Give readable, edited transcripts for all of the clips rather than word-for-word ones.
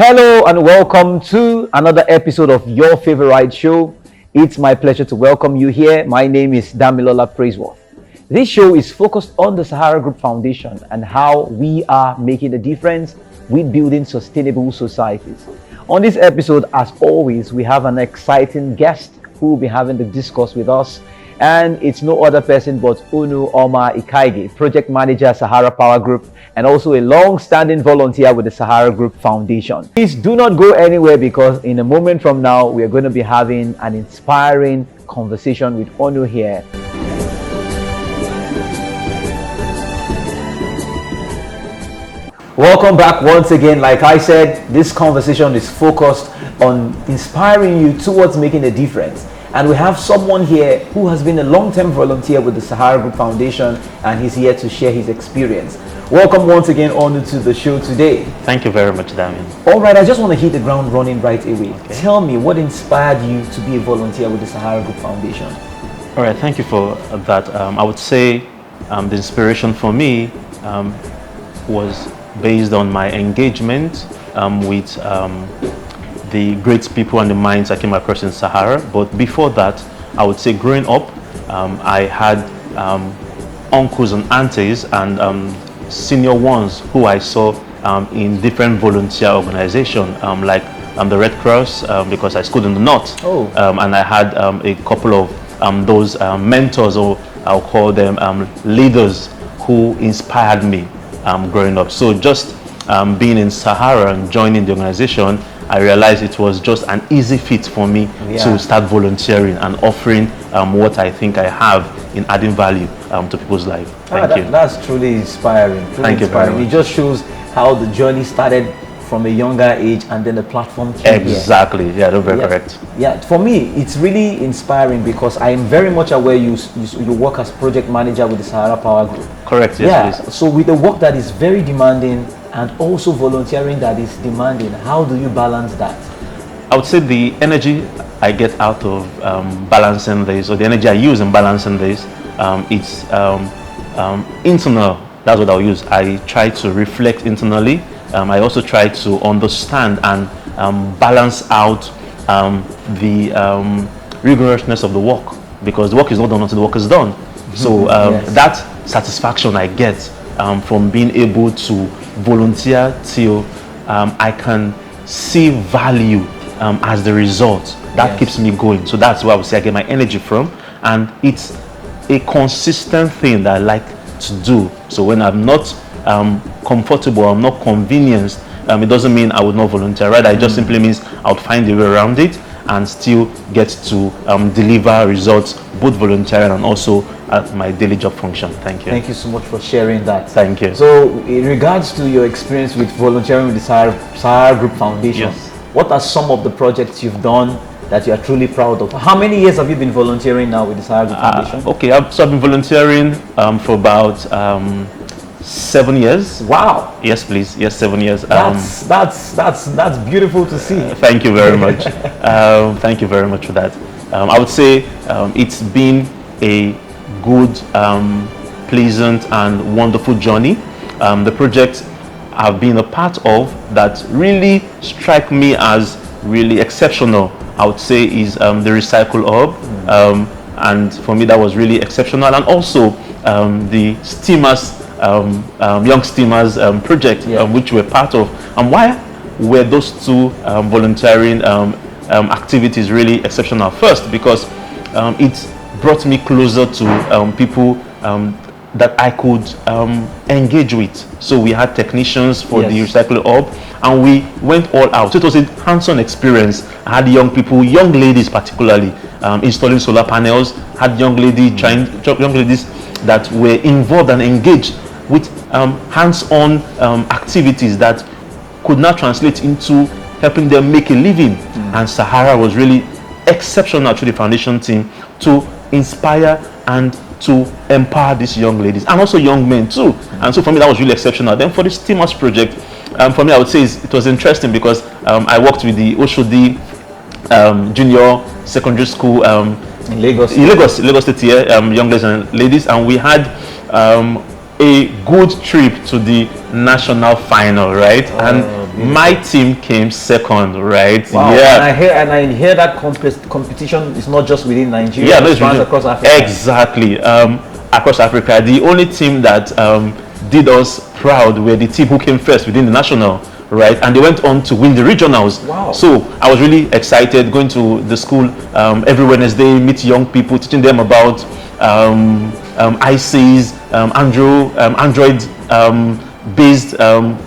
Hello and welcome to another episode of your favorite show. It's my pleasure to welcome you here. My name is Damilola Praiseworth. This show is focused on the Sahara Group Foundation and how we are making a difference with building sustainable societies. On this episode, as always, we have an exciting guest who will be having the discourse with us. And it's no other person but Onu Omar-Ikaige, Project Manager, Sahara Power Group, and also a long-standing volunteer with the Sahara Group Foundation. Please do not go anywhere because in a moment from now, we are going to be having an inspiring conversation with Onu here. Welcome back once again. Like I said, this conversation is focused on inspiring you towards making a difference. And we have someone here who has been a long-term volunteer with the Sahara Group Foundation, and he's here to share his experience. Welcome once again, Onu, to the show today. Thank you very much, Damien. All right, I just want to hit the ground running right away. Okay. Tell me, what inspired you to be a volunteer with the Sahara Group Foundation? All right, thank you for that. I would say the inspiration for me was based on my engagement with the great people and the minds I came across in Sahara. But before that, I would say growing up, I had uncles and aunties and senior ones who I saw in different volunteer organizations, like the Red Cross, because I schooled in the North. Oh. And I had a couple of those mentors, or I'll call them leaders, who inspired me growing up. So just being in Sahara and joining the organization, I realized it was just an easy fit for me to start volunteering and offering what I think I have in adding value to people's life. Thank you. That's truly inspiring. Thank you very much. It just shows how the journey started from a younger age and then the platform came. Exactly. Yeah, that's very correct. Yeah, for me, it's really inspiring because I am very much aware you work as project manager with the Sahara Power Group. Correct, yes, please. So with the work that is very demanding and also volunteering that is demanding, how do you balance that? I would say the energy I get out of balancing this, or the energy I use in balancing this, it's internal. That's what I'll use. I try to reflect internally. I also try to understand and balance out the rigorousness of the work, because the work is not done until the work is done. So that satisfaction I get from being able to volunteer till I can see value as the result, that keeps me going. So that's where I would say I get my energy from, and it's a consistent thing that I like to do. So when I'm not comfortable, I'm not convenienced, it doesn't mean I would not volunteer, right? It just simply means I would find a way around it and still get to deliver results, both volunteering and also at my daily job function. Thank you. Thank you so much for sharing that. Thank you. So in regards to your experience with volunteering with the Sahara Group Foundation, what are some of the projects you've done that you are truly proud of? How many years have you been volunteering now with the Sahara Group Foundation? Okay, I've been volunteering for about 7 years. Wow. Yes, please. Yes, 7 years. That's beautiful to see. Thank you very much. Thank you very much for that. I would say it's been a good, pleasant, and wonderful journey. The project I've been a part of that really strike me as really exceptional, I would say, is the Recycle Hub. And for me, that was really exceptional. And also the steamers, young steamers project, which we're part of. And why were those two volunteering activities really exceptional? First, because it brought me closer to people that I could engage with. So we had technicians for the Recycle Hub, and we went all out. So it was a hands-on experience. I had young people, young ladies particularly, installing solar panels. Had young ladies that were involved and engaged with hands-on activities that could now translate into helping them make a living. And Sahara was really exceptional to the foundation team to inspire and to empower these young ladies and also young men too. And so for me, that was really exceptional. Then for the STEAMers project, for me, I would say it was interesting because I worked with the Oshodi Junior Secondary School in Lagos State here, young ladies, and we had a good trip to the national final, right? And My team came second, right? Wow. Yeah. And I hear that competition is not just within Nigeria, Yeah, no, it's across Africa. Exactly. Across Africa, the only team that did us proud were the team who came first within the national, right? And they went on to win the regionals. Wow. So I was really excited going to the school every Wednesday, meet young people, teaching them about ICs, Android based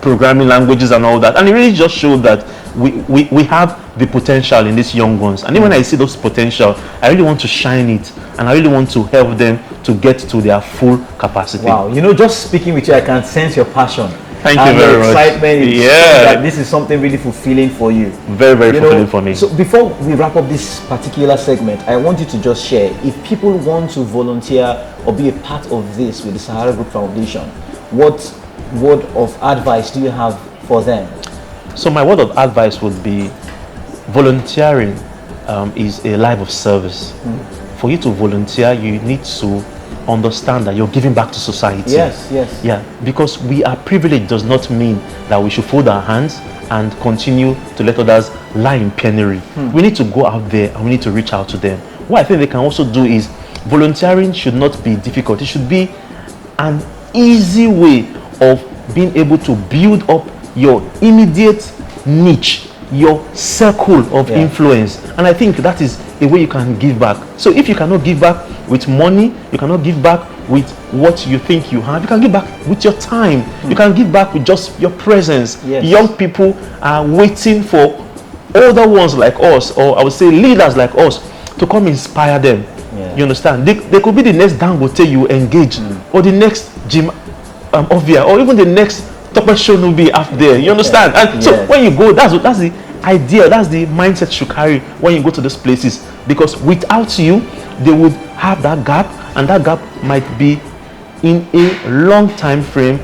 programming languages and all that. And it really just showed that we have the potential in these young ones. And then when I see those potential, I really want to shine it, and I really want to help them to get to their full capacity. Wow, just speaking with you, I can sense your passion. Thank you very much. Excitement. That this is something really fulfilling for you. Very, very fulfilling for me. So before we wrap up this particular segment, I want you to just share, if people want to volunteer or be a part of this with the Sahara Group Foundation, what word of advice do you have for them? So my word of advice would be volunteering is a life of service. For you to volunteer, you need to understand that you're giving back to society. Yes. Yeah, because we are privileged does not mean that we should fold our hands and continue to let others lie in penury. We need to go out there and we need to reach out to them. What I think they can also do is volunteering should not be difficult. It should be an easy way of being able to build up your immediate niche, your circle of influence. And I think that is a way you can give back. So if you cannot give back with money, you cannot give back with what you think you have, you can give back with your time. You can give back with just your presence. Young people are waiting for older ones like us, or I would say leaders like us, to come inspire them. You understand? They could be the next Dangote you engage, or the next Jim Ovia, or even the next Topper Show will be up there. You understand? And so when you go, that's the idea, that's the mindset you should carry when you go to those places, because without you, they would have that gap, and that gap might be in a long time frame,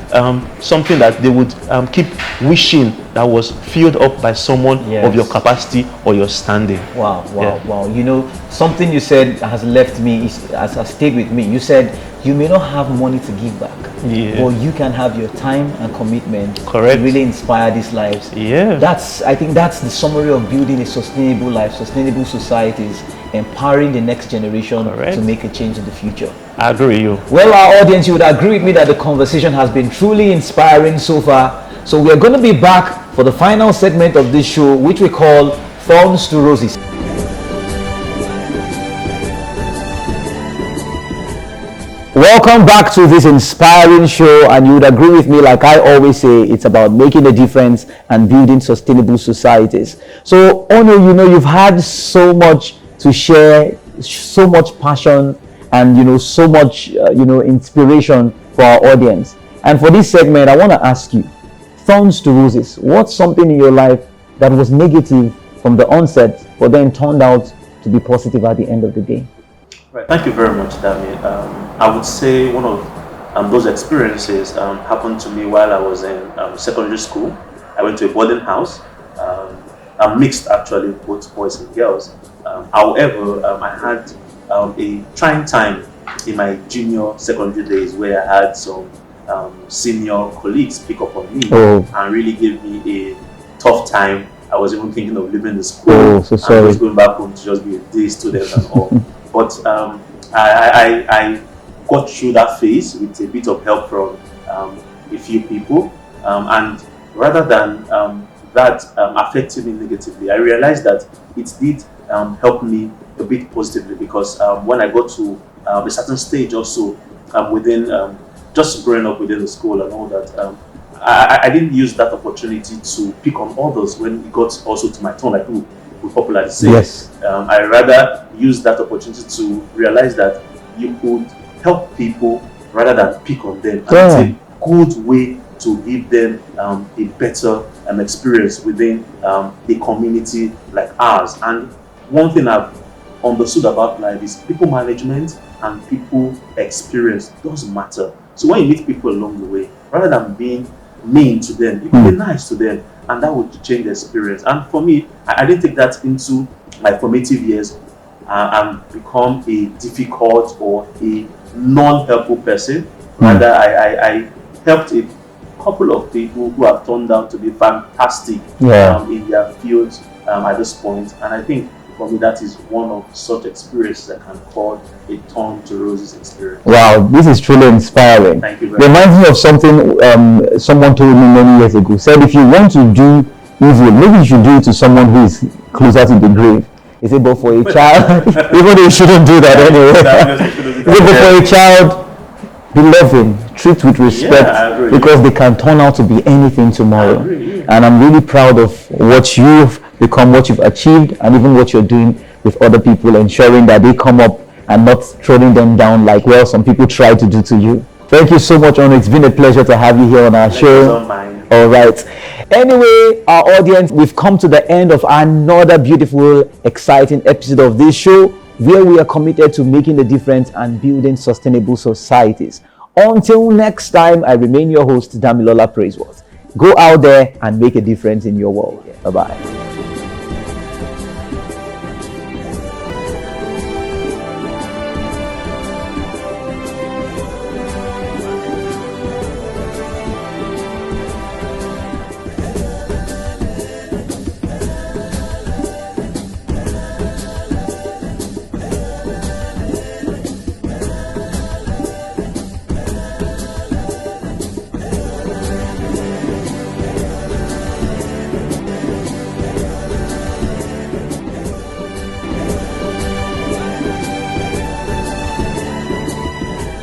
something that they would keep wishing that was filled up by someone of your capacity or your standing. Wow. Something you said has left me, has stayed with me. You said you may not have money to give back, but you can have your time and commitment to really inspire these lives. I think that's the summary of building a sustainable life, sustainable societies, empowering the next generation to make a change in the future. I agree with you. Well, our audience, you would agree with me that the conversation has been truly inspiring so far. So we're going to be back for the final segment of this show, which we call Thorns to Roses. Welcome back to this inspiring show, and you would agree with me, like I always say, it's about making a difference and building sustainable societies. So Onu, you've had so much to share, so much passion, and so much inspiration for our audience. And for this segment, I want to ask you, Thorns to Roses, what's something in your life that was negative from the onset but then turned out to be positive at the end of the day? Right. Thank you very much, Dami. I would say one of those experiences happened to me while I was in secondary school. I went to a boarding house. I'm mixed, actually, both boys and girls. However, I had a trying time in my junior secondary days, where I had some senior colleagues pick up on me and really give me a tough time. I was even thinking of leaving the school so sorry. and just going back home to just be a day student and all. But I got through that phase with a bit of help from a few people, and rather than that affecting me negatively, I realized that it did help me a bit positively, because when I got to a certain stage also within just growing up within the school and all that, I didn't use that opportunity to pick on others when it got also to my turn, like we popularly say. I rather use that opportunity to realize that you could help people rather than pick on them. And it's a good way to give them a better experience within a community like ours. And one thing I've understood about life is people management and people experience does matter. So when you meet people along the way, rather than being mean to them, you can be nice to them, and that would change the experience. And for me, I didn't take that into my formative years and become a difficult or a non-helpful person. Rather, I helped a couple of people who have turned out to be fantastic in their fields at this point. And I think for me, that is one of such experiences that can call a turn to roses experience. Wow, this is truly inspiring. Thank you very Reminds me of something someone told me many years ago. Said if you want to do evil, maybe you should do it to someone who is closer to the grave. He said, but for a child, even though you shouldn't do that anyway. But for a child, be loving, treat with respect, because they can turn out to be anything tomorrow. And I'm really proud of what you've become, what you've achieved, and even what you're doing with other people, ensuring that they come up and not throwing them down like, well, some people try to do to you. Thank you so much, Onu. It's been a pleasure to have you here on our show. All right. Anyway, our audience, we've come to the end of another beautiful, exciting episode of this show, where we are committed to making a difference and building sustainable societies. Until next time, I remain your host, Damilola Praiseworth. Go out there and make a difference in your world. Bye-bye.